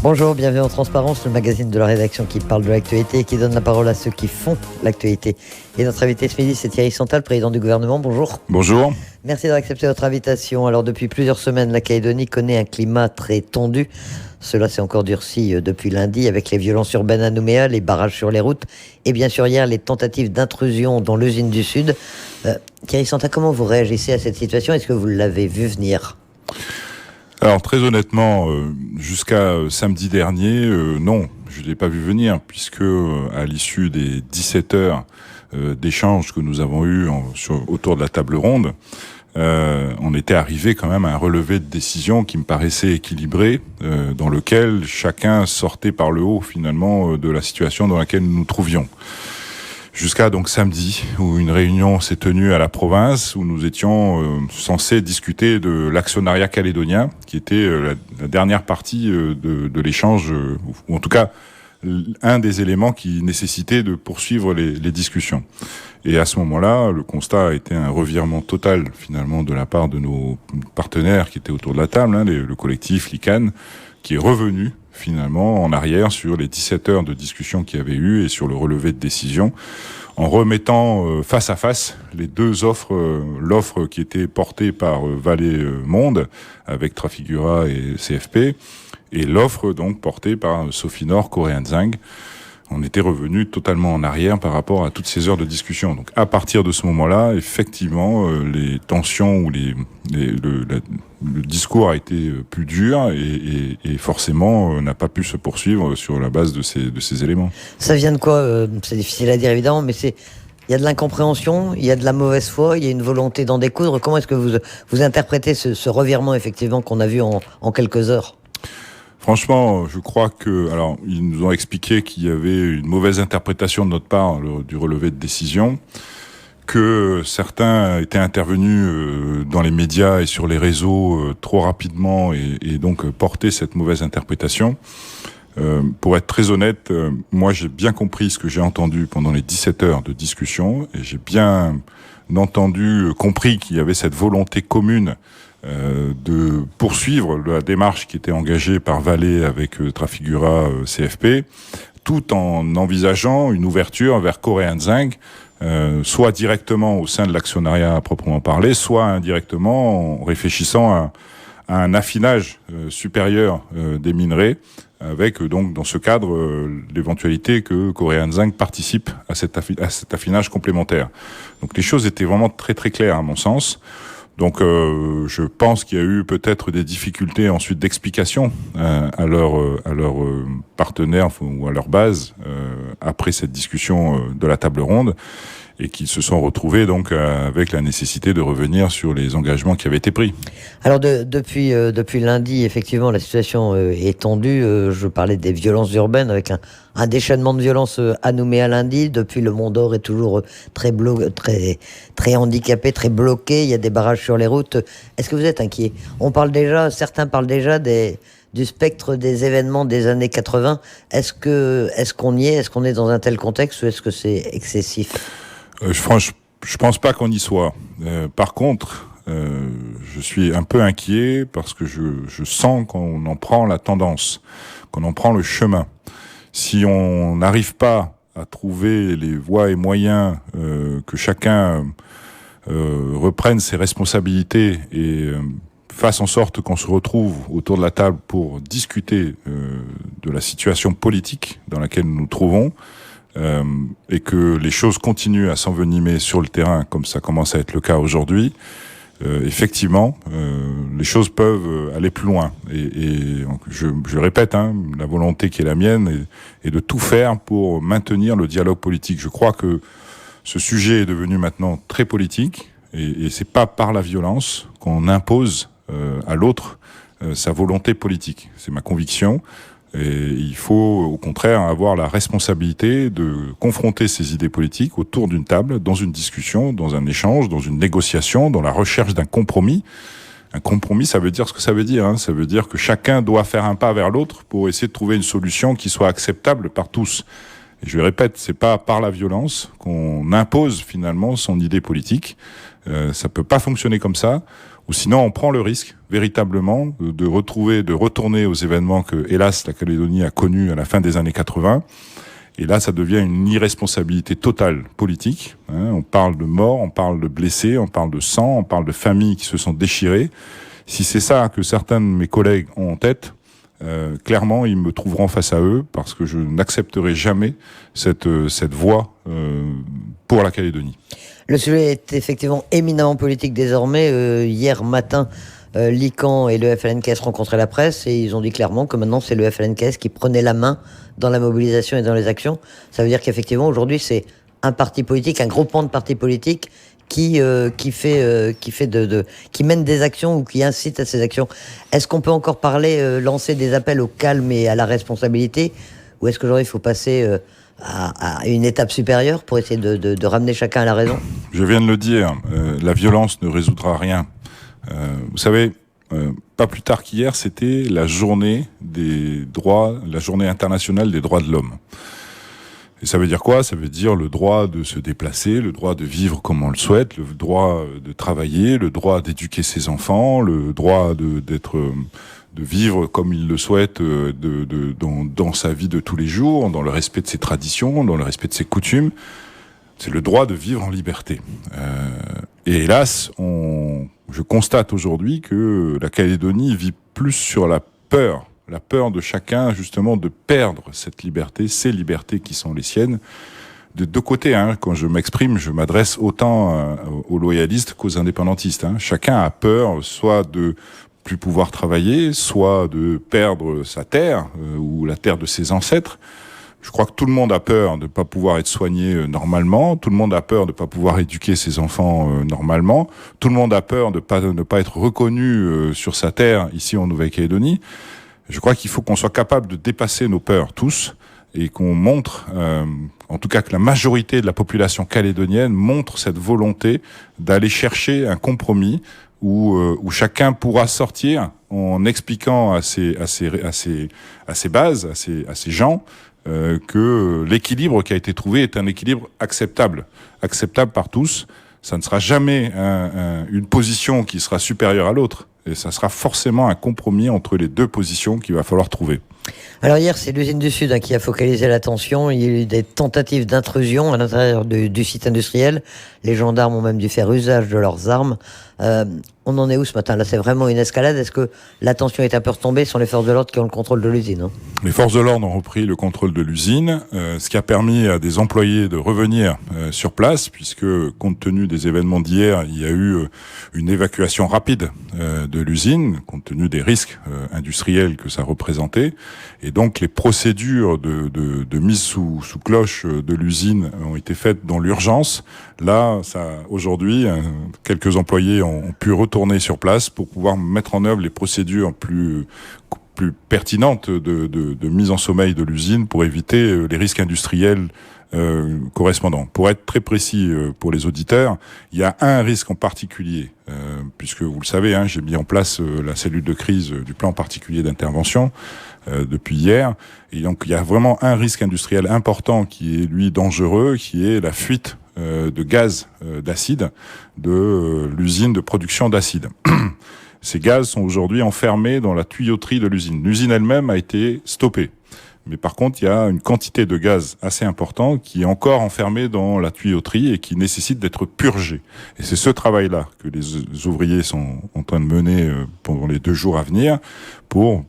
Bonjour, bienvenue en Transparence, le magazine de la rédaction qui parle de l'actualité et qui donne la parole à ceux qui font l'actualité. Et notre invité ce midi, c'est Thierry Santal, président du gouvernement. Bonjour. Bonjour. Merci d'avoir accepté notre invitation. Alors, depuis plusieurs semaines, la Calédonie connaît un climat très tendu. Cela s'est encore durci depuis lundi avec les violences urbaines à Nouméa, les barrages sur les routes et bien sûr hier les tentatives d'intrusion dans l'usine du Sud. Thierry Santal, comment vous réagissez à cette situation? Est-ce que vous l'avez vu venir? Alors très honnêtement, jusqu'à samedi dernier, non, je ne l'ai pas vu venir, puisque à l'issue des 17 heures d'échanges que nous avons eus autour de la table ronde, on était arrivé quand même à un relevé de décision qui me paraissait équilibré, dans lequel chacun sortait par le haut finalement de la situation dans laquelle nous nous trouvions. Jusqu'à donc samedi, où une réunion s'est tenue à la province, où nous étions censés discuter de l'actionnariat calédonien, qui était la dernière partie de l'échange, ou en tout cas un des éléments qui nécessitait de poursuivre les discussions. Et à ce moment-là, le constat a été un revirement total finalement de la part de nos partenaires qui étaient autour de la table, le collectif l'ICANN, qui est revenu finalement en arrière sur les 17 heures de discussion qu'il y avait eu et sur le relevé de décision, en remettant face à face les deux offres, l'offre qui était portée par Vallée Monde avec Trafigura et CFP, et l'offre donc portée par Sofinor, Korean Zinc. On était revenu totalement en arrière par rapport à toutes ces heures de discussion. Donc à partir de ce moment-là, effectivement, les tensions ou le discours a été plus dur et forcément n'a pas pu se poursuivre sur la base de ces éléments. Ça vient de quoi? C'est difficile à dire évidemment, mais il y a de l'incompréhension, il y a de la mauvaise foi, il y a une volonté d'en découdre. Comment est-ce que vous interprétez ce revirement effectivement qu'on a vu en quelques heures? Franchement, je crois que, alors, ils nous ont expliqué qu'il y avait une mauvaise interprétation de notre part du relevé de décision, que certains étaient intervenus dans les médias et sur les réseaux trop rapidement et donc portaient cette mauvaise interprétation. Pour être très honnête, moi j'ai bien compris ce que j'ai entendu pendant les 17 heures de discussion et j'ai bien compris qu'il y avait cette volonté commune de poursuivre la démarche qui était engagée par Vallée avec Trafigura CFP, tout en envisageant une ouverture vers Korean Zinc, soit directement au sein de l'actionnariat à proprement parler, soit indirectement en réfléchissant à un affinage supérieur des minerais, avec donc dans ce cadre l'éventualité que Korean Zinc participe à cet affinage complémentaire. Donc les choses étaient vraiment très très claires à mon sens. Donc je pense qu'il y a eu peut-être des difficultés ensuite d'explication à leurs partenaires ou à leur base après cette discussion de la table ronde et qu'ils se sont retrouvés donc avec la nécessité de revenir sur les engagements qui avaient été pris. Alors depuis lundi, effectivement, la situation est tendue. Je parlais des violences urbaines avec un déchaînement de violence à Nouméa lundi. Depuis, le Mont d'Or est toujours très handicapé, très bloqué. Il y a des barrages sur les routes. Est-ce que vous êtes inquiet? Certains parlent déjà du spectre des événements des années 80. Est-ce qu'on y est? Est-ce qu'on est dans un tel contexte ou est-ce que c'est excessif? Je pense pas qu'on y soit. Par contre, je suis un peu inquiet parce que je sens qu'on en prend la tendance, qu'on en prend le chemin. Si on n'arrive pas à trouver les voies et moyens que chacun reprenne ses responsabilités et fasse en sorte qu'on se retrouve autour de la table pour discuter de la situation politique dans laquelle nous nous trouvons, et que les choses continuent à s'envenimer sur le terrain comme ça commence à être le cas aujourd'hui, effectivement, les choses peuvent aller plus loin. Et je répète, la volonté qui est la mienne est de tout faire pour maintenir le dialogue politique. Je crois que ce sujet est devenu maintenant très politique et c'est pas par la violence qu'on impose à l'autre sa volonté politique. C'est ma conviction. Et il faut, au contraire, avoir la responsabilité de confronter ces idées politiques autour d'une table, dans une discussion, dans un échange, dans une négociation, dans la recherche d'un compromis. Un compromis, ça veut dire ce que ça veut dire. Ça veut dire que chacun doit faire un pas vers l'autre pour essayer de trouver une solution qui soit acceptable par tous. Et je le répète, c'est pas par la violence qu'on impose finalement son idée politique. Ça peut pas fonctionner comme ça. ou sinon on prend le risque véritablement de retourner aux événements que, hélas, la Calédonie a connus à la fin des années 80. Et là, ça devient une irresponsabilité totale politique. On parle de morts, on parle de blessés, on parle de sang, on parle de familles qui se sont déchirées. Si c'est ça que certains de mes collègues ont en tête, clairement, ils me trouveront face à eux parce que je n'accepterai jamais cette voie pour la Calédonie. Le sujet est effectivement éminemment politique désormais. Hier matin, l'ICAN et le FLNKS rencontraient la presse et ils ont dit clairement que maintenant c'est le FLNKS qui prenait la main dans la mobilisation et dans les actions. Ça veut dire qu'effectivement aujourd'hui c'est un parti politique, un groupement de partis politiques qui mène des actions ou qui incite à ces actions. Est-ce qu'on peut encore parler, lancer des appels au calme et à la responsabilité, ou est-ce qu'aujourd'hui il faut passer à une étape supérieure pour essayer de ramener chacun à la raison? Je viens de le dire, la violence ne résoudra rien. Vous savez, pas plus tard qu'hier, c'était la journée la journée internationale des droits de l'homme. Et ça veut dire quoi? Ça veut dire le droit de se déplacer, le droit de vivre comme on le souhaite, le droit de travailler, le droit d'éduquer ses enfants, le droit de vivre comme il le souhaite dans sa vie de tous les jours, dans le respect de ses traditions, dans le respect de ses coutumes. C'est le droit de vivre en liberté. Et hélas, je constate aujourd'hui que la Calédonie vit plus sur la peur de chacun justement de perdre cette liberté, ces libertés qui sont les siennes. De deux côtés, quand je m'exprime, je m'adresse autant aux loyalistes qu'aux indépendantistes. Chacun a peur, soit de plus pouvoir travailler, soit de perdre sa terre ou la terre de ses ancêtres. Je crois que tout le monde a peur de ne pas pouvoir être soigné normalement. Tout le monde a peur de ne pas pouvoir éduquer ses enfants normalement. Tout le monde a peur de ne pas être reconnu sur sa terre ici en Nouvelle-Calédonie. Je crois qu'il faut qu'on soit capable de dépasser nos peurs tous et qu'on montre, en tout cas que la majorité de la population calédonienne montre cette volonté d'aller chercher un compromis où chacun pourra sortir en expliquant à ses bases, à ces gens, que l'équilibre qui a été trouvé est un équilibre acceptable par tous. Ça ne sera jamais une position qui sera supérieure à l'autre. Et ça sera forcément un compromis entre les deux positions qu'il va falloir trouver. Alors hier, c'est l'usine du Sud qui a focalisé l'attention. Il y a eu des tentatives d'intrusion à l'intérieur du site industriel. Les gendarmes ont même dû faire usage de leurs armes. On en est où ce matin? Là, c'est vraiment une escalade. Est-ce que l'attention est un peu retombée? Ce sont les forces de l'ordre qui ont le contrôle de l'usine, Les forces de l'ordre ont repris le contrôle de l'usine, ce qui a permis à des employés de revenir sur place, puisque compte tenu des événements d'hier, il y a eu une évacuation rapide de l'usine, compte tenu des risques industriels que ça représentait. Et donc les procédures de mise sous cloche de l'usine ont été faites dans l'urgence. Là, aujourd'hui, quelques employés ont pu retourner sur place pour pouvoir mettre en œuvre les procédures plus pertinentes de mise en sommeil de l'usine pour éviter les risques industriels correspondants. Pour être très précis pour les auditeurs, il y a un risque en particulier, puisque vous le savez, j'ai mis en place la cellule de crise du plan particulier d'intervention depuis hier. Et donc il y a vraiment un risque industriel important qui est lui dangereux, qui est la fuite de gaz d'acide de l'usine de production d'acide. Ces gaz sont aujourd'hui enfermés dans la tuyauterie de l'usine. L'usine elle-même a été stoppée. Mais par contre, il y a une quantité de gaz assez importante qui est encore enfermée dans la tuyauterie et qui nécessite d'être purgée. Et c'est ce travail-là que les ouvriers sont en train de mener pendant les 2 jours à venir pour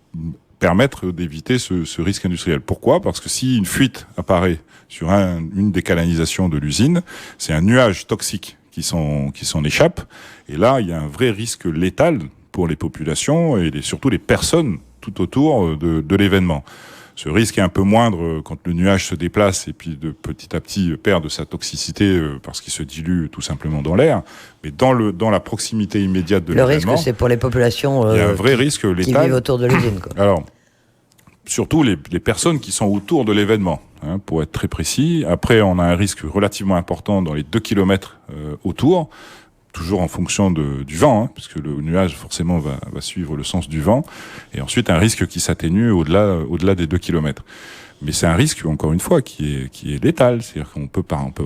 permettre d'éviter ce risque industriel. Pourquoi? Parce que si une fuite apparaît sur une des canalisations de l'usine, c'est un nuage toxique qui s'en échappe. Et là, il y a un vrai risque létal pour les populations et surtout les personnes tout autour de l'événement. Ce risque est un peu moindre quand le nuage se déplace et puis de petit à petit perd de sa toxicité parce qu'il se dilue tout simplement dans l'air. Mais dans la proximité immédiate de l'événement, le risque, c'est pour les populations il y a un vrai risque létal qui vivent autour de l'usine, quoi. Alors, surtout les personnes qui sont autour de l'événement, pour être très précis. Après, on a un risque relativement important dans les 2 kilomètres autour. toujours en fonction du vent, hein, parce que le nuage forcément va suivre le sens du vent, et ensuite un risque qui s'atténue au-delà des 2 kilomètres. Mais c'est un risque, encore une fois, qui est létal. C'est-à-dire qu'on peut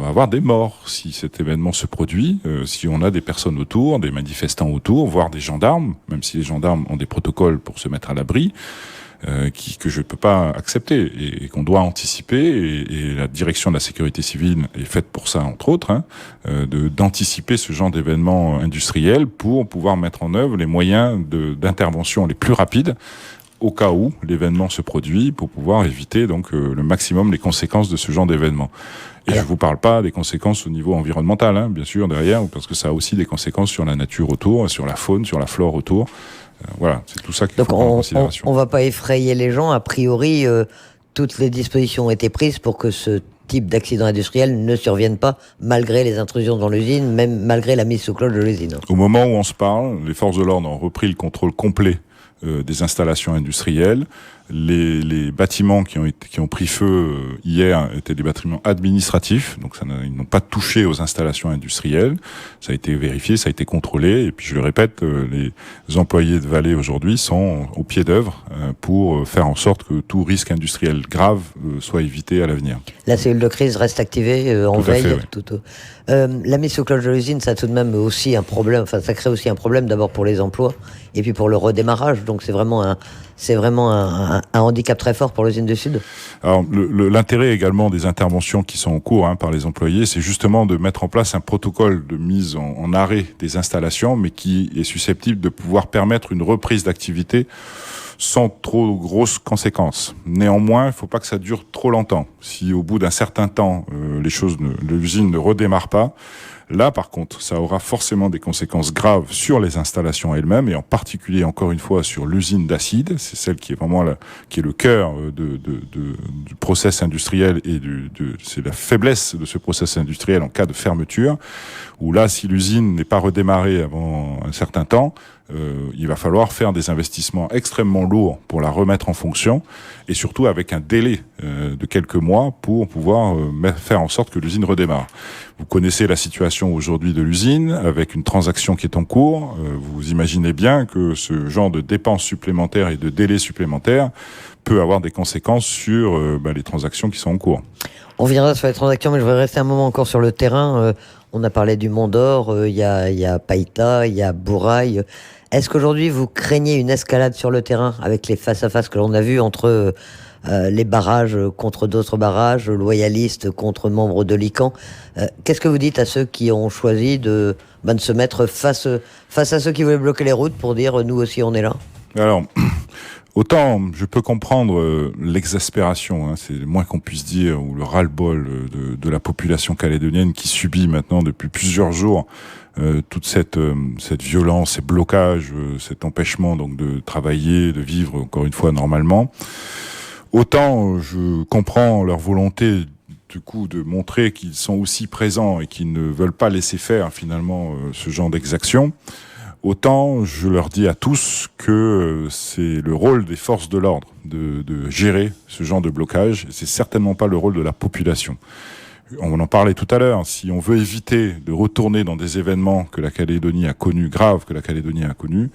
avoir des morts si cet événement se produit, si on a des personnes autour, des manifestants autour, voire des gendarmes, même si les gendarmes ont des protocoles pour se mettre à l'abri, que je ne peux pas accepter et qu'on doit anticiper. Et la direction de la sécurité civile est faite pour ça, entre autres, hein, d'anticiper ce genre d'événements industriels pour pouvoir mettre en œuvre les moyens d'intervention les plus rapides au cas où l'événement se produit, pour pouvoir éviter donc le maximum les conséquences de ce genre d'événement. Et je vous parle pas des conséquences au niveau environnemental, hein, bien sûr, derrière, parce que ça a aussi des conséquences sur la nature autour, sur la faune, sur la flore autour. Voilà, c'est tout ça qu'il faut prendre en considération. On va pas effrayer les gens. A priori, toutes les dispositions ont été prises pour que ce type d'accident industriel ne survienne pas, malgré les intrusions dans l'usine, même malgré la mise sous cloche de l'usine. Au moment où on se parle, les forces de l'ordre ont repris le contrôle complet des installations industrielles. Les bâtiments qui ont pris feu hier étaient des bâtiments administratifs, donc ils n'ont pas touché aux installations industrielles. Ça a été vérifié, ça a été contrôlé, et puis je le répète, les employés de Valais aujourd'hui sont au pied d'œuvre pour faire en sorte que tout risque industriel grave soit évité à l'avenir. La cellule de crise reste activée en veille. Fait, oui. La mise sous cloche de l'usine, ça a tout de même aussi un problème. Enfin, ça crée aussi un problème d'abord pour les emplois et puis pour le redémarrage. Donc c'est vraiment un handicap très fort pour l'usine du Sud. Alors l'intérêt également des interventions qui sont en cours par les employés, c'est justement de mettre en place un protocole de mise en arrêt des installations, mais qui est susceptible de pouvoir permettre une reprise d'activité sans trop grosses conséquences. Néanmoins, il ne faut pas que ça dure trop longtemps. Si au bout d'un certain temps, l'usine ne redémarre pas, là, par contre, ça aura forcément des conséquences graves sur les installations elles-mêmes, et en particulier, encore une fois, sur l'usine d'acide. C'est celle qui est vraiment qui est le cœur du process industriel, et c'est la faiblesse de ce process industriel en cas de fermeture, où là, si l'usine n'est pas redémarrée avant un certain temps, il va falloir faire des investissements extrêmement lourds pour la remettre en fonction, et surtout avec un délai de quelques mois pour pouvoir faire en sorte que l'usine redémarre. Vous connaissez la situation aujourd'hui de l'usine, avec une transaction qui est en cours. Vous imaginez bien que ce genre de dépenses supplémentaires et de délais supplémentaires peut avoir des conséquences sur les transactions qui sont en cours. On viendra sur les transactions, mais je voudrais rester un moment encore sur le terrain. On a parlé du Mont d'Or, il y a Païta, il y a Bourail. Est-ce qu'aujourd'hui vous craignez une escalade sur le terrain avec les face-à-face que l'on a vus entre les barrages contre d'autres barrages, loyalistes contre membres de l'ICAN? Qu'est-ce que vous dites à ceux qui ont choisi de se mettre face à ceux qui voulaient bloquer les routes pour dire nous aussi on est là? Alors, autant je peux comprendre l'exaspération, c'est le moins qu'on puisse dire, ou le ras-le-bol de la population calédonienne qui subit maintenant depuis plusieurs jours toute cette violence, ces blocages, cet empêchement donc de travailler, de vivre encore une fois normalement. Autant je comprends leur volonté du coup de montrer qu'ils sont aussi présents et qu'ils ne veulent pas laisser faire finalement ce genre d'exaction. Autant je leur dis à tous que c'est le rôle des forces de l'ordre de gérer ce genre de blocage. C'est certainement pas le rôle de la population. On en parlait tout à l'heure. Si on veut éviter de retourner dans des événements que la Calédonie a connus, graves que la Calédonie a connus,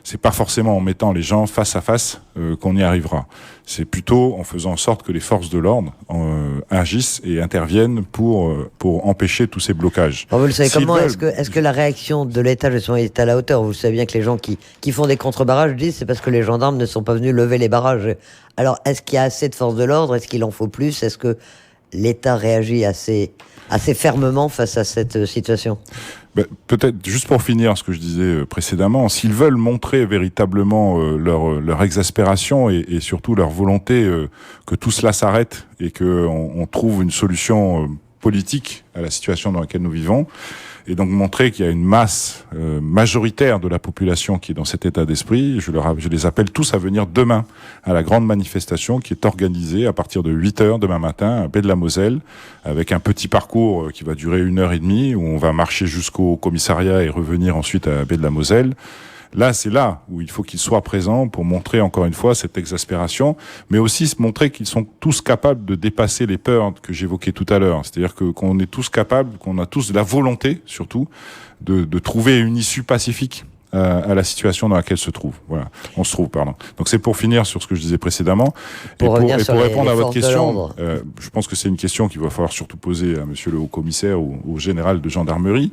c'est pas forcément en mettant les gens face à face qu'on y arrivera. C'est plutôt en faisant en sorte que les forces de l'ordre agissent et interviennent pour empêcher tous ces blocages. Alors vous le savez comment, est-ce que la réaction de l'État justement est à la hauteur? Vous savez bien que les gens qui font des contre-barrages disent c'est parce que les gendarmes ne sont pas venus lever les barrages. Alors est-ce qu'il y a assez de forces de l'ordre? Est-ce qu'il en faut plus? Est-ce que l'État réagit assez fermement face à cette situation? Peut-être, juste pour finir ce que je disais précédemment, s'ils veulent montrer véritablement leur exaspération et surtout leur volonté que tout cela s'arrête et qu'on trouve une solution politique à la situation dans laquelle nous vivons, et donc montrer qu'il y a une masse majoritaire de la population qui est dans cet état d'esprit, je les appelle tous à venir demain à la grande manifestation qui est organisée à partir de 8h demain matin à Baie-de-la-Moselle, avec un petit parcours qui va durer 1h30, où on va marcher jusqu'au commissariat et revenir ensuite à Baie-de-la-Moselle. Là, c'est là où il faut qu'ils soient présents pour montrer encore une fois cette exaspération, mais aussi se montrer qu'ils sont tous capables de dépasser les peurs que j'évoquais tout à l'heure. C'est-à-dire qu'on est tous capables, qu'on a tous la volonté, surtout, de trouver une issue pacifique à la situation dans laquelle on se trouve, pardon. Donc c'est pour finir sur ce que je disais précédemment. Pour Répondre à votre question, je pense que c'est une question qu'il va falloir surtout poser à monsieur le haut-commissaire ou au général de gendarmerie,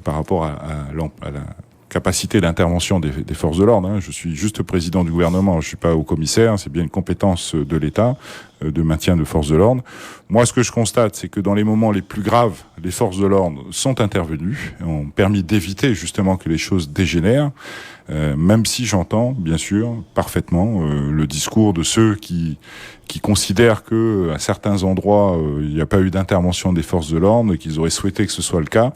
par rapport à la capacité d'intervention des forces de l'ordre. Je suis juste président du gouvernement, je suis pas haut-commissaire, c'est bien une compétence de l'État de maintien de forces de l'ordre. Moi, ce que je constate, c'est que dans les moments les plus graves, les forces de l'ordre sont intervenues, ont permis d'éviter justement que les choses dégénèrent, même si j'entends, bien sûr, parfaitement le discours de ceux qui considèrent que à certains endroits, il n'y a pas eu d'intervention des forces de l'ordre et qu'ils auraient souhaité que ce soit le cas.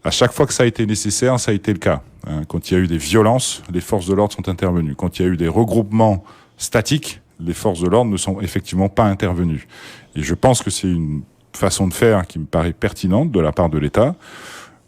À chaque fois que ça a été nécessaire, ça a été le cas. Quand il y a eu des violences, les forces de l'ordre sont intervenues. Quand il y a eu des regroupements statiques, les forces de l'ordre ne sont effectivement pas intervenues. Et je pense que c'est une façon de faire qui me paraît pertinente de la part de l'État.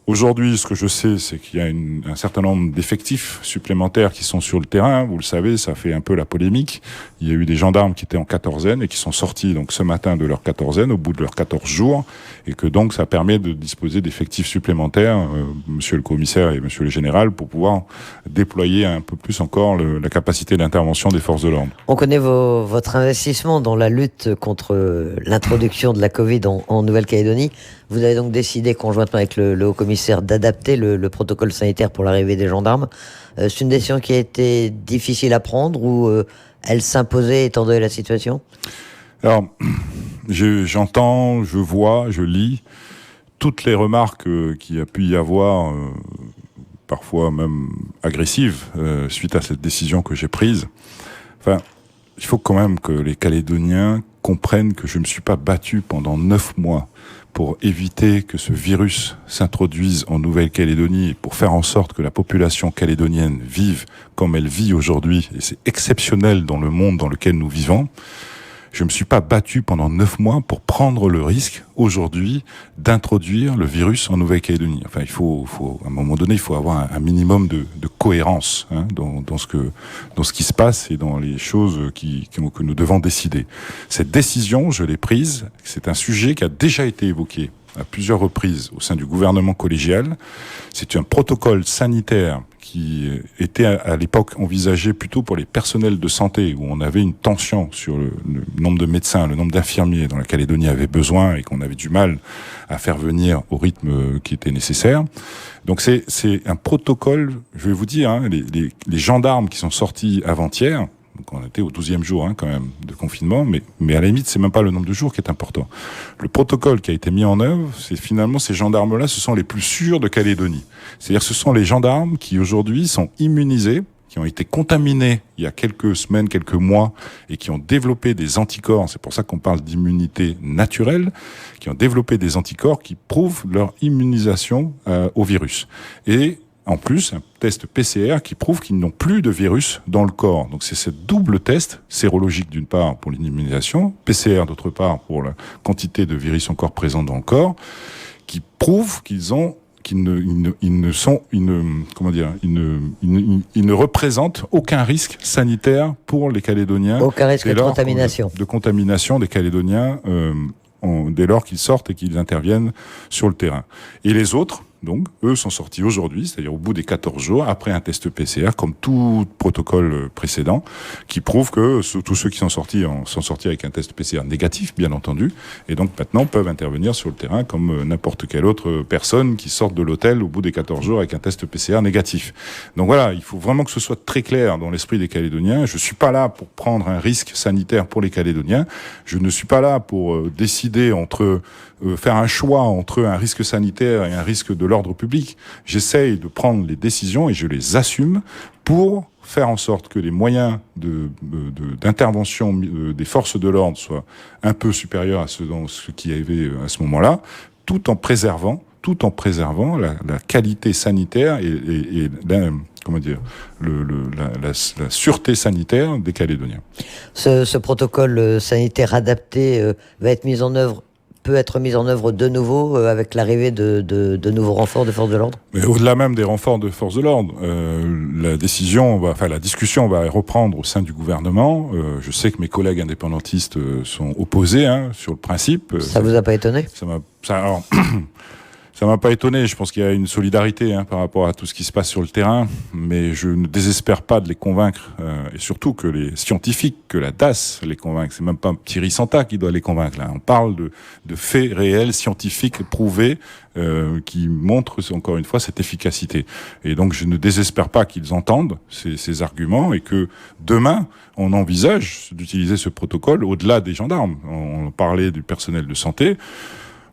Aujourd'hui, ce que je sais, c'est qu'il y a un certain nombre d'effectifs supplémentaires qui sont sur le terrain. Vous le savez, ça fait un peu la polémique. Il y a eu des gendarmes qui étaient en quatorzaine et qui sont sortis donc ce matin de leur quatorzaine, au bout de leurs 14 jours, et que donc ça permet de disposer d'effectifs supplémentaires, monsieur le commissaire et monsieur le général, pour pouvoir déployer un peu plus encore la capacité d'intervention des forces de l'ordre. On connaît votre investissement dans la lutte contre l'introduction de la Covid en Nouvelle-Calédonie. Vous avez donc décidé, conjointement avec le haut-commissaire, d'adapter le protocole sanitaire pour l'arrivée des gendarmes. C'est une décision qui a été difficile à prendre ou elle s'imposait étant donné la situation ? Alors, j'entends, je vois, je lis toutes les remarques qu'il y a pu y avoir, parfois même agressives, suite à cette décision que j'ai prise. Enfin, il faut quand même que les Calédoniens comprennent que je ne me suis pas battu pendant 9 mois pour éviter que ce virus s'introduise en Nouvelle-Calédonie et pour faire en sorte que la population calédonienne vive comme elle vit aujourd'hui, et c'est exceptionnel dans le monde dans lequel nous vivons. Je me suis pas battu pendant 9 mois pour prendre le risque aujourd'hui d'introduire le virus en Nouvelle-Calédonie. Enfin, il faut à un moment donné, il faut avoir un minimum de cohérence dans ce qui se passe et dans les choses que nous devons décider. Cette décision, je l'ai prise. C'est un sujet qui a déjà été évoqué à plusieurs reprises au sein du gouvernement collégial. C'est un protocole sanitaire qui était à l'époque envisagé plutôt pour les personnels de santé, où on avait une tension sur le nombre de médecins, le nombre d'infirmiers dont la Calédonie avait besoin et qu'on avait du mal à faire venir au rythme qui était nécessaire. Donc c'est un protocole, je vais vous dire, les gendarmes qui sont sortis avant-hier, donc on était au 12e jour quand même de confinement, mais à la limite c'est même pas le nombre de jours qui est important. Le protocole qui a été mis en œuvre, c'est finalement ces gendarmes-là, ce sont les plus sûrs de Calédonie. C'est-à-dire ce sont les gendarmes qui aujourd'hui sont immunisés, qui ont été contaminés il y a quelques semaines, quelques mois, et qui ont développé des anticorps, c'est pour ça qu'on parle d'immunité naturelle, qui ont développé des anticorps qui prouvent leur immunisation au virus. Et en plus, un test PCR qui prouve qu'ils n'ont plus de virus dans le corps. Donc c'est ce double test, sérologique d'une part pour l'immunisation, PCR d'autre part pour la quantité de virus encore présents dans le corps, qui prouve ils ne représentent aucun risque sanitaire pour les Calédoniens. Aucun risque de contamination. De contamination des Calédoniens dès lors qu'ils sortent et qu'ils interviennent sur le terrain. Et les autres, donc, eux sont sortis aujourd'hui, c'est-à-dire au bout des 14 jours, après un test PCR, comme tout protocole précédent, qui prouve que tous ceux qui sont sortis avec un test PCR négatif, bien entendu, et donc maintenant peuvent intervenir sur le terrain comme n'importe quelle autre personne qui sort de l'hôtel au bout des 14 jours avec un test PCR négatif. Donc voilà, il faut vraiment que ce soit très clair dans l'esprit des Calédoniens. Je suis pas là pour prendre un risque sanitaire pour les Calédoniens. Je ne suis pas là pour décider faire un choix entre un risque sanitaire et un risque de l'ordre public. J'essaye de prendre les décisions et je les assume pour faire en sorte que les moyens d'intervention des forces de l'ordre soient un peu supérieurs à ce qu'il y avait à ce moment-là, tout en préservant la qualité sanitaire et la sûreté sanitaire des Calédoniens. Ce protocole sanitaire adapté va être mis en œuvre peut être mise en œuvre de nouveau avec l'arrivée de nouveaux renforts de forces de l'ordre? Mais au-delà même des renforts de forces de l'ordre, la discussion va reprendre au sein du gouvernement. Je sais que mes collègues indépendantistes sont opposés sur le principe. Ça vous a pas étonné? Ça m'a pas étonné. Je pense qu'il y a une solidarité par rapport à tout ce qui se passe sur le terrain, mais je ne désespère pas de les convaincre, et surtout que les scientifiques, que la DAS les convainc. C'est même pas Thierry Santa qui doit les convaincre. Là, on parle de faits réels, scientifiques, prouvés, qui montrent encore une fois cette efficacité. Et donc, je ne désespère pas qu'ils entendent ces arguments et que demain, on envisage d'utiliser ce protocole au-delà des gendarmes. On parlait du personnel de santé.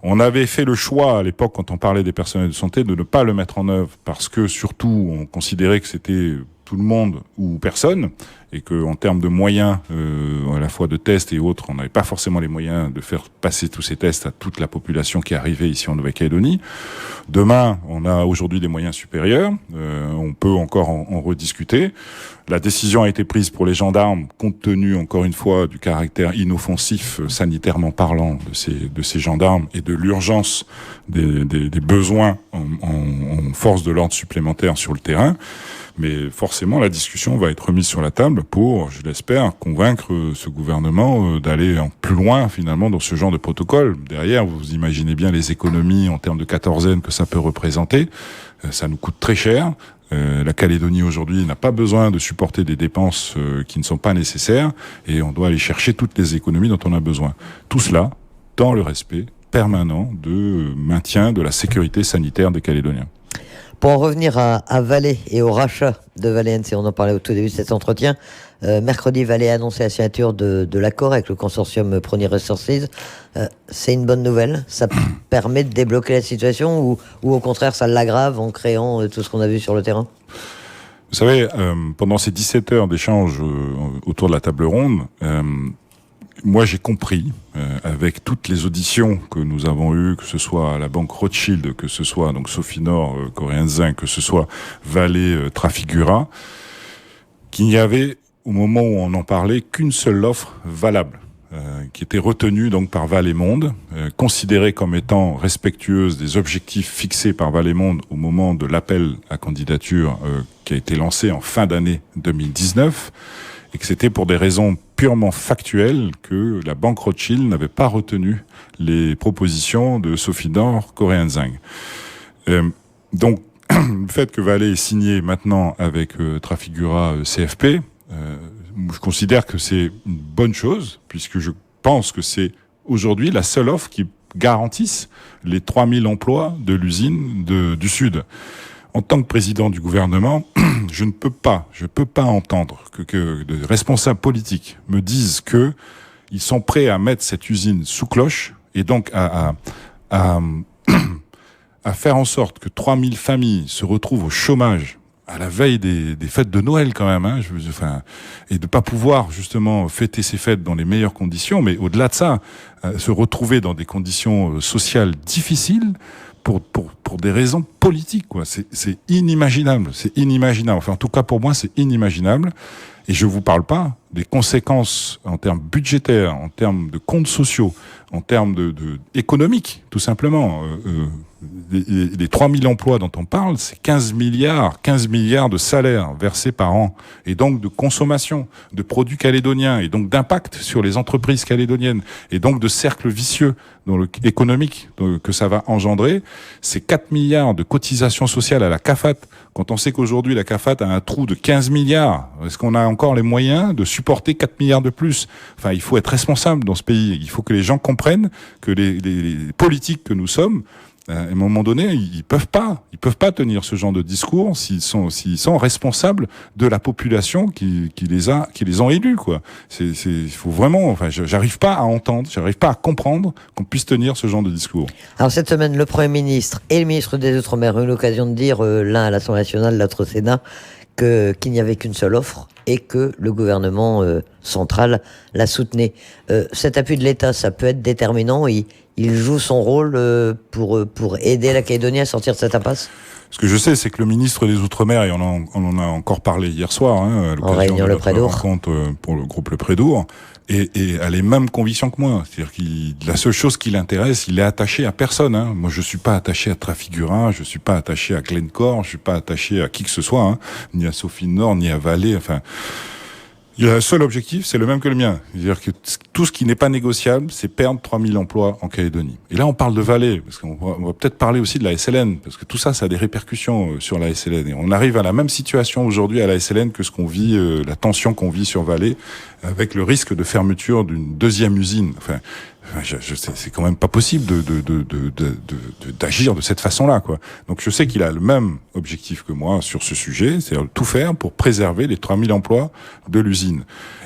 On avait fait le choix à l'époque, quand on parlait des personnels de santé, de ne pas le mettre en œuvre parce que surtout on considérait que c'était tout le monde ou personne et que en termes de moyens, à la fois de tests et autres, on n'avait pas forcément les moyens de faire passer tous ces tests à toute la population qui arrivait ici en Nouvelle-Calédonie. Demain, on a aujourd'hui des moyens supérieurs. On peut encore en rediscuter. La décision a été prise pour les gendarmes, compte tenu, encore une fois, du caractère inoffensif, sanitairement parlant, de ces gendarmes et de l'urgence des besoins en force de l'ordre supplémentaire sur le terrain. Mais forcément, la discussion va être remise sur la table pour, je l'espère, convaincre ce gouvernement d'aller plus loin, finalement, dans ce genre de protocole. Derrière, vous imaginez bien les économies en termes de quatorzaine que ça peut représenter. Ça nous coûte très cher. La Calédonie aujourd'hui n'a pas besoin de supporter des dépenses qui ne sont pas nécessaires et on doit aller chercher toutes les économies dont on a besoin. Tout cela dans le respect permanent de maintien de la sécurité sanitaire des Calédoniens. Pour en revenir à Vale et au rachat de Valencia, on en parlait au tout début de cet entretien. Mercredi, Vale a annoncé la signature de l'accord avec le consortium Premier Resources. C'est une bonne nouvelle. Ça permet de débloquer la situation ou au contraire, ça l'aggrave en créant tout ce qu'on a vu sur le terrain? Vous savez, pendant ces 17 heures d'échange autour de la table ronde, moi, j'ai compris, avec toutes les auditions que nous avons eues, que ce soit à la banque Rothschild, que ce soit donc Sofinor, Coréen Zinc, que ce soit Vale, Trafigura, qu'il n'y avait, au moment où on en parlait, qu'une seule offre valable, qui était retenue donc par Vale Monde, considérée comme étant respectueuse des objectifs fixés par Vale Monde au moment de l'appel à candidature qui a été lancé en fin d'année 2019, et que c'était pour des raisons purement factuelles que la banque Rothschild n'avait pas retenu les propositions de Sofinor, Coréen Zinc. Donc, le fait que Vale ait signé maintenant avec Trafigura CFP, je considère que c'est une bonne chose, puisque je pense que c'est aujourd'hui la seule offre qui garantisse les 3000 emplois de l'usine du Sud. En tant que président du gouvernement, je peux pas entendre que de responsables politiques me disent que ils sont prêts à mettre cette usine sous cloche et donc à faire en sorte que 3000 familles se retrouvent au chômage à la veille des fêtes de Noël quand même, et de pas pouvoir justement fêter ces fêtes dans les meilleures conditions, mais au-delà de ça, se retrouver dans des conditions sociales difficiles pour des raisons politiques, quoi. C'est inimaginable. Enfin, en tout cas, pour moi, c'est inimaginable. Et je vous parle pas des conséquences en termes budgétaires, en termes de comptes sociaux, en termes de économiques, tout simplement. Les 3000 emplois dont on parle, c'est 15 milliards de salaires versés par an, et donc de consommation de produits calédoniens, et donc d'impact sur les entreprises calédoniennes, et donc de cercle vicieux économique que ça va engendrer. C'est 4 milliards de cotisations sociales à la CAFAT, quand on sait qu'aujourd'hui la CAFAT a un trou de 15 milliards. Est-ce qu'on a encore les moyens de supporter 4 milliards de plus? Enfin, il faut être responsable dans ce pays. Il faut que les gens comprennent que les politiques que nous sommes, à un moment donné, ils peuvent pas tenir ce genre de discours s'ils sont responsables de la population qui les ont élus, quoi. Il faut vraiment, j'arrive pas à entendre, j'arrive pas à comprendre qu'on puisse tenir ce genre de discours. Alors cette semaine, le Premier ministre et le ministre des Outre-mer ont eu l'occasion de dire, l'un à l'Assemblée nationale, l'autre au Sénat, qu'il n'y avait qu'une seule offre et que le gouvernement central la soutenait. Cet appui de l'État, ça peut être déterminant. Il joue son rôle pour aider la Calédonie à sortir de cette impasse? Ce que je sais, c'est que le ministre des Outre-mer, et on en a encore parlé hier soir, à l'occasion de notre rencontre pour le groupe Le Prédour, et a les mêmes convictions que moi. C'est-à-dire la seule chose qui l'intéresse, il est attaché à personne. Moi, je suis pas attaché à Trafigura, je suis pas attaché à Glencore, je suis pas attaché à qui que ce soit, ni à Sophie Nord, ni à Vallée, enfin... Il a un seul objectif, c'est le même que le mien. C'est-à-dire que tout ce qui n'est pas négociable, c'est perdre 3000 emplois en Calédonie. Et là, on parle de Vallée, parce qu'on va peut-être parler aussi de la SLN, parce que tout ça, ça a des répercussions sur la SLN. Et on arrive à la même situation aujourd'hui à la SLN que ce qu'on vit, la tension qu'on vit sur Vallée, avec le risque de fermeture d'une deuxième usine. Enfin, je sais, c'est quand même pas possible d'agir de cette façon-là, quoi. Donc je sais qu'il a le même objectif que moi sur ce sujet, c'est-à-dire tout faire pour préserver les 3000 emplois de l'usine.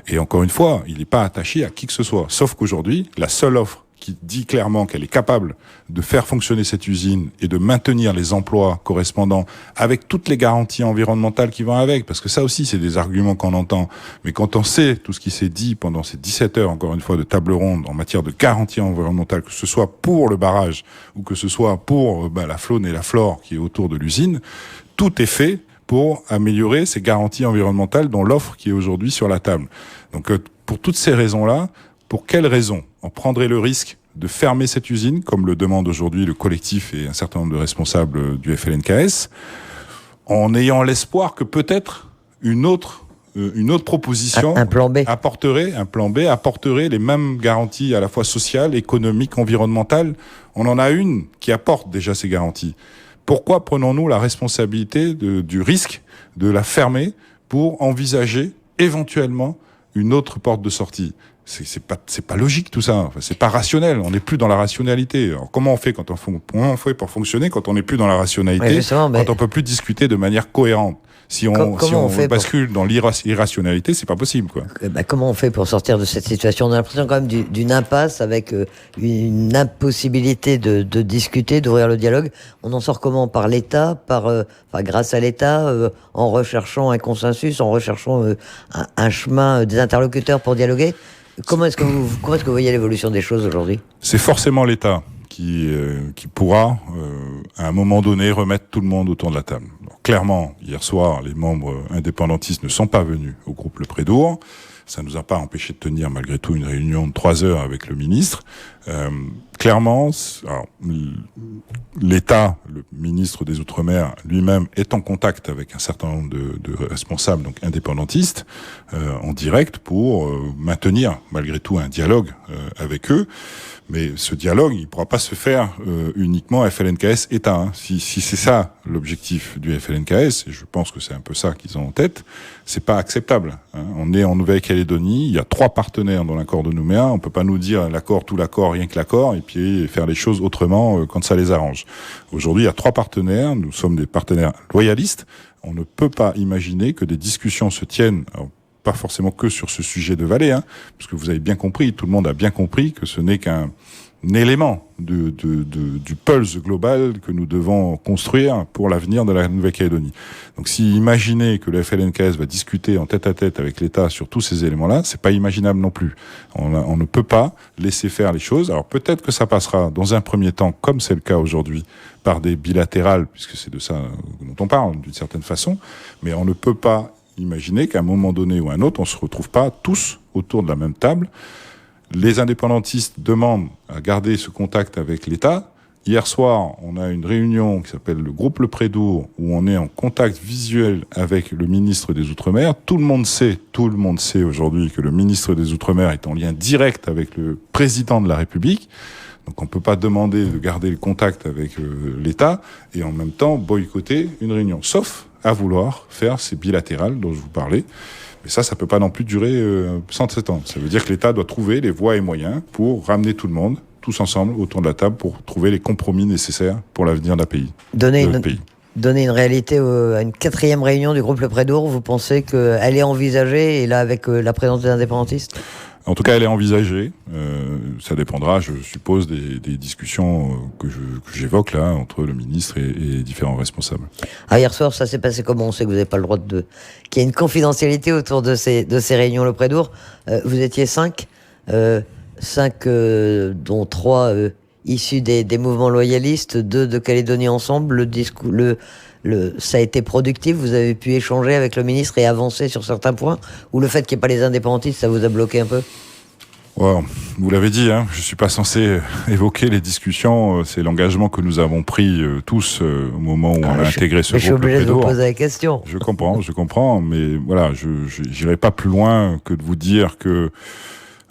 Et encore une fois, il n'est pas attaché à qui que ce soit. Sauf qu'aujourd'hui, la seule offre qui dit clairement qu'elle est capable de faire fonctionner cette usine et de maintenir les emplois correspondants avec toutes les garanties environnementales qui vont avec, parce que ça aussi, c'est des arguments qu'on entend. Mais quand on sait tout ce qui s'est dit pendant ces 17 heures, encore une fois, de table ronde en matière de garanties environnementales, que ce soit pour le barrage ou que ce soit pour la faune et la flore qui est autour de l'usine, tout est fait pour améliorer ces garanties environnementales dont l'offre qui est aujourd'hui sur la table. Donc, pour toutes ces raisons-là, pour quelles raisons on prendrait le risque de fermer cette usine, comme le demande aujourd'hui le collectif et un certain nombre de responsables du FLNKS, en ayant l'espoir que peut-être une autre proposition un plan B. apporterait les mêmes garanties à la fois sociales, économiques, environnementales. On en a une qui apporte déjà ces garanties. Pourquoi prenons-nous la responsabilité du risque de la fermer pour envisager éventuellement une autre porte de sortie? C'est pas logique tout ça. Enfin, c'est pas rationnel. On n'est plus dans la rationalité. Alors comment on fait pour fonctionner quand on n'est plus dans la rationalité, quand on peut plus discuter de manière cohérente? Si on bascule dans l'irrationalité, c'est pas possible, quoi. Comment on fait pour sortir de cette situation? On a l'impression quand même d'une impasse avec une impossibilité de discuter, d'ouvrir le dialogue. On en sort comment? Par l'État, grâce à l'État, en recherchant un consensus, en recherchant un chemin, des interlocuteurs pour dialoguer. Comment est-ce que vous voyez l'évolution des choses aujourd'hui? C'est forcément l'État qui pourra, à un moment donné, remettre tout le monde autour de la table. Donc, clairement, hier soir, les membres indépendantistes ne sont pas venus au groupe Le Prédour. Ça nous a pas empêché de tenir malgré tout une réunion de 3 heures avec le ministre. Clairement, alors, l'État, le ministre des Outre-mer lui-même est en contact avec un certain nombre de responsables, donc indépendantistes, en direct pour maintenir malgré tout un dialogue avec eux. Mais ce dialogue, il pourra pas se faire uniquement FLNKS État. Si c'est ça l'objectif du FLNKS, et je pense que c'est un peu ça qu'ils ont en tête, c'est pas acceptable. On est en Nouvelle-Calédonie, il y a 3 partenaires dans l'accord de Nouméa. On peut pas nous dire tout l'accord, rien que l'accord, et puis faire les choses autrement quand ça les arrange. Aujourd'hui, il y a 3 partenaires. Nous sommes des partenaires loyalistes. On ne peut pas imaginer que des discussions se tiennent. Alors, pas forcément que sur ce sujet de Vallée, parce que vous avez bien compris, tout le monde a bien compris que ce n'est qu'un élément du pulse global que nous devons construire pour l'avenir de la Nouvelle-Calédonie. Donc, si imaginez que le FLNKS va discuter en tête-à-tête avec l'État sur tous ces éléments-là, c'est pas imaginable non plus. On ne peut pas laisser faire les choses. Alors, peut-être que ça passera dans un premier temps, comme c'est le cas aujourd'hui, par des bilatérales, puisque c'est de ça dont on parle, d'une certaine façon, mais on ne peut pas imaginez qu'à un moment donné ou à un autre, on se retrouve pas tous autour de la même table. Les indépendantistes demandent à garder ce contact avec l'État. Hier soir, on a une réunion qui s'appelle le groupe Le Prédour, où on est en contact visuel avec le ministre des Outre-mer. Tout le monde sait aujourd'hui que le ministre des Outre-mer est en lien direct avec le président de la République. Donc on peut pas demander de garder le contact avec l'État et en même temps boycotter une réunion, sauf à vouloir faire ces bilatérales dont je vous parlais. Mais ça peut pas non plus durer 107 ans. Ça veut dire que l'État doit trouver les voies et moyens pour ramener tout le monde, tous ensemble, autour de la table pour trouver les compromis nécessaires pour l'avenir d'un pays. Donner une réalité à une 4e réunion du groupe Le Prédour, vous pensez qu'elle est envisagée, et là avec la présence des indépendantistes? En tout cas, elle est envisagée. Ça dépendra, je suppose, des discussions que j'évoque là entre le ministre et différents responsables. Hier soir, ça s'est passé comment? On sait que vous n'avez pas le droit qu'il y ait une confidentialité autour de ces réunions Le Prédour. Vous étiez 5, dont 3 issus des mouvements loyalistes, 2 de Calédonie Ensemble. ça a été productif, vous avez pu échanger avec le ministre et avancer sur certains points, ou le fait qu'il n'y ait pas les indépendantistes, ça vous a bloqué un peu? Wow. Vous l'avez dit, hein, je suis pas censé évoquer les discussions. C'est l'engagement que nous avons pris tous au moment où on a intégré ce groupe. Je suis obligé de vous poser la question. Je comprends, mais voilà, je j'irai pas plus loin que de vous dire que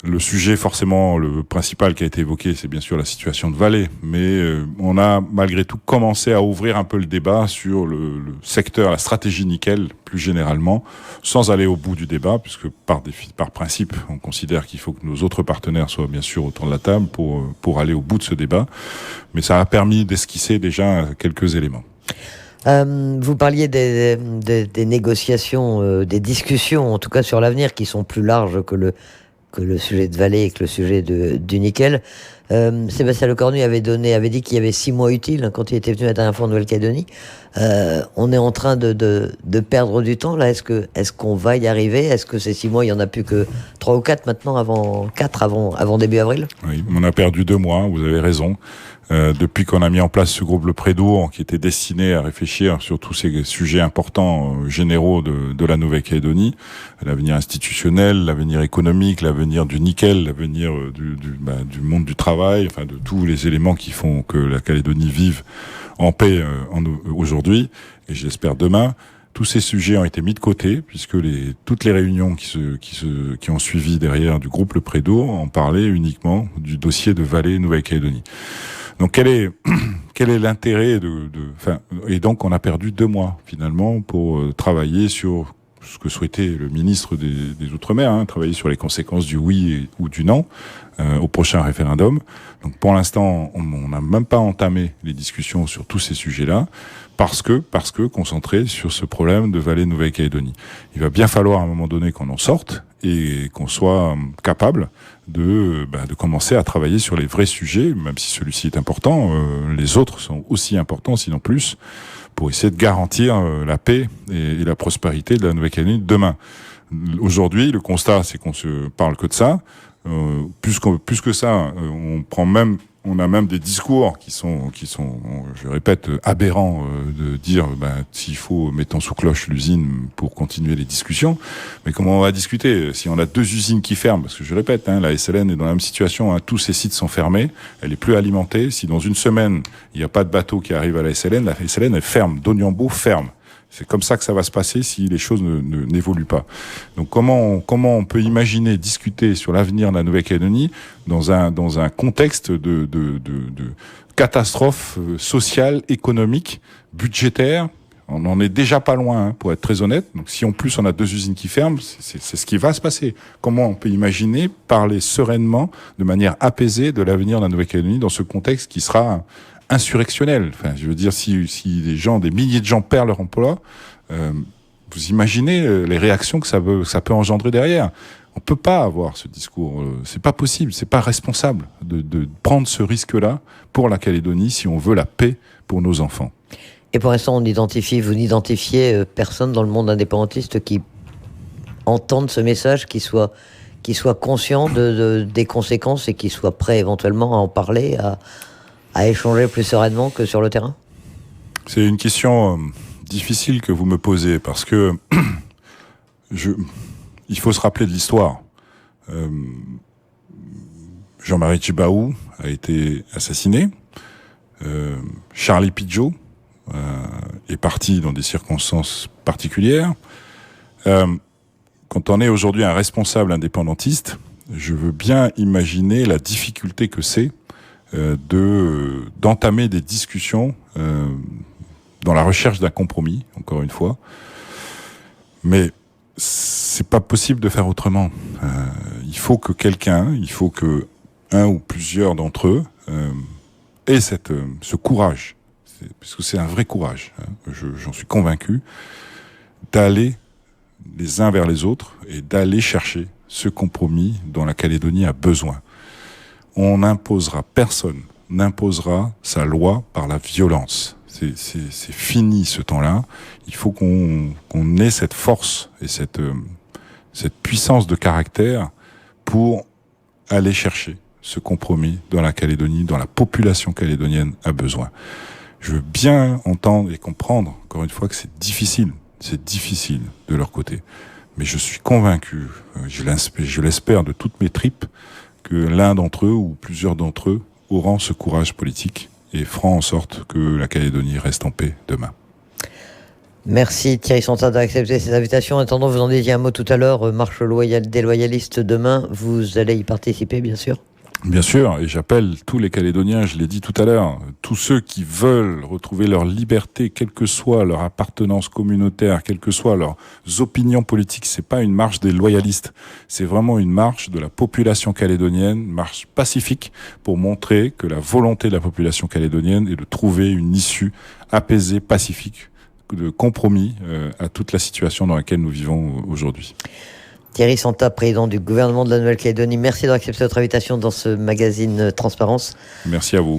le sujet, forcément, le principal qui a été évoqué, c'est bien sûr la situation de Valais. Mais on a malgré tout commencé à ouvrir un peu le débat sur le secteur, la stratégie nickel, plus généralement, sans aller au bout du débat, puisque par principe, on considère qu'il faut que nos autres partenaires soient bien sûr autour de la table pour aller au bout de ce débat. Mais ça a permis d'esquisser déjà quelques éléments. Vous parliez des négociations, des discussions, en tout cas sur l'avenir, qui sont plus larges que le sujet de Valais et que le sujet du nickel. Sébastien Lecornu avait dit qu'il y avait 6 mois utiles quand il était venu la dernière fois en Nouvelle-Calédonie. On est en train de perdre du temps là. Est-ce qu'on va y arriver? Est-ce que ces 6 mois, il y en a plus que 3 ou 4 maintenant, avant début avril? Oui, on a perdu 2 mois, vous avez raison. Depuis qu'on a mis en place ce groupe Le Prédour, qui était destiné à réfléchir sur tous ces sujets importants, généraux de la Nouvelle-Calédonie, l'avenir institutionnel, l'avenir économique, l'avenir du nickel, l'avenir du monde du travail, enfin de tous les éléments qui font que la Calédonie vive en paix aujourd'hui, et j'espère demain. Tous ces sujets ont été mis de côté, puisque toutes les réunions qui ont suivi derrière du groupe Le Prédour en parlaient uniquement du dossier de Valais Nouvelle-Calédonie. Donc quel est l'intérêt et donc on a perdu 2 mois finalement pour travailler sur ce que souhaitait le ministre des Outre-mer, travailler sur les conséquences du oui ou du non au prochain référendum. Donc pour l'instant, on n'a même pas entamé les discussions sur tous ces sujets-là, parce que concentré sur ce problème de Valais Nouvelle-Calédonie. Il va bien falloir à un moment donné qu'on en sorte et qu'on soit capable de commencer à travailler sur les vrais sujets, même si celui-ci est important, les autres sont aussi importants, sinon plus, pour essayer de garantir la paix et la prospérité de la Nouvelle-Calédonie demain. Aujourd'hui, le constat, c'est qu'on se parle que de ça. Plus que ça, on a même des discours qui sont, je répète, aberrants, de dire, s'il faut, mettons sous cloche l'usine pour continuer les discussions. Mais comment on va discuter si on a 2 usines qui ferment? Parce que je répète, la SLN est dans la même situation, tous ses sites sont fermés, elle est plus alimentée. Si dans une semaine, il n'y a pas de bateau qui arrive à la SLN elle ferme. Dognombo ferme. C'est comme ça que ça va se passer si les choses n'évoluent pas. Donc comment on peut imaginer discuter sur l'avenir de la Nouvelle-Calédonie dans un contexte de catastrophe sociale, économique, budgétaire? On n'en est déjà pas loin, pour être très honnête. Donc si en plus on a 2 usines qui ferment, c'est ce qui va se passer. Comment on peut imaginer parler sereinement, de manière apaisée, de l'avenir de la Nouvelle-Calédonie dans ce contexte qui sera insurrectionnel? Enfin, je veux dire, si des milliers de gens perdent leur emploi, vous imaginez les réactions que ça peut engendrer derrière. On peut pas avoir ce discours. C'est pas possible, c'est pas responsable de prendre ce risque-là pour la Calédonie si on veut la paix pour nos enfants. Et pour l'instant, vous n'identifiez personne dans le monde indépendantiste qui entende ce message, qui soit conscient des conséquences et qui soit prêt éventuellement à en parler, à échanger plus sereinement que sur le terrain? C'est une question difficile que vous me posez, parce que il faut se rappeler de l'histoire. Jean-Marie Tjibaou a été assassiné. Charlie Pidgeot est parti dans des circonstances particulières. Quand on est aujourd'hui un responsable indépendantiste, je veux bien imaginer la difficulté que c'est d'entamer des discussions dans la recherche d'un compromis, encore une fois. Mais c'est pas possible de faire autrement. Il faut que un ou plusieurs d'entre eux aient ce courage, parce que c'est un vrai courage, j'en suis convaincu, d'aller les uns vers les autres et d'aller chercher ce compromis dont la Calédonie a besoin. Personne n'imposera sa loi par la violence. C'est fini ce temps-là. Il faut qu'on ait cette force et cette puissance de caractère pour aller chercher ce compromis dans la Calédonie, dont la population calédonienne a besoin. Je veux bien entendre et comprendre, encore une fois, que c'est difficile de leur côté. Mais je suis convaincu, je l'espère de toutes mes tripes, que l'un d'entre eux ou plusieurs d'entre eux auront ce courage politique et feront en sorte que la Calédonie reste en paix demain. Merci Thierry Santa d'avoir accepté cette invitation. En attendant, vous en disiez un mot tout à l'heure, marche des loyalistes demain, vous allez y participer bien sûr? Bien sûr, et j'appelle tous les Calédoniens, je l'ai dit tout à l'heure, tous ceux qui veulent retrouver leur liberté, quelle que soit leur appartenance communautaire, quelles que soient leurs opinions politiques. C'est pas une marche des loyalistes, c'est vraiment une marche de la population calédonienne, marche pacifique pour montrer que la volonté de la population calédonienne est de trouver une issue apaisée, pacifique, de compromis à toute la situation dans laquelle nous vivons aujourd'hui. Thierry Santa, président du gouvernement de la Nouvelle-Calédonie, merci d'avoir accepté notre invitation dans ce magazine Transparence. Merci à vous.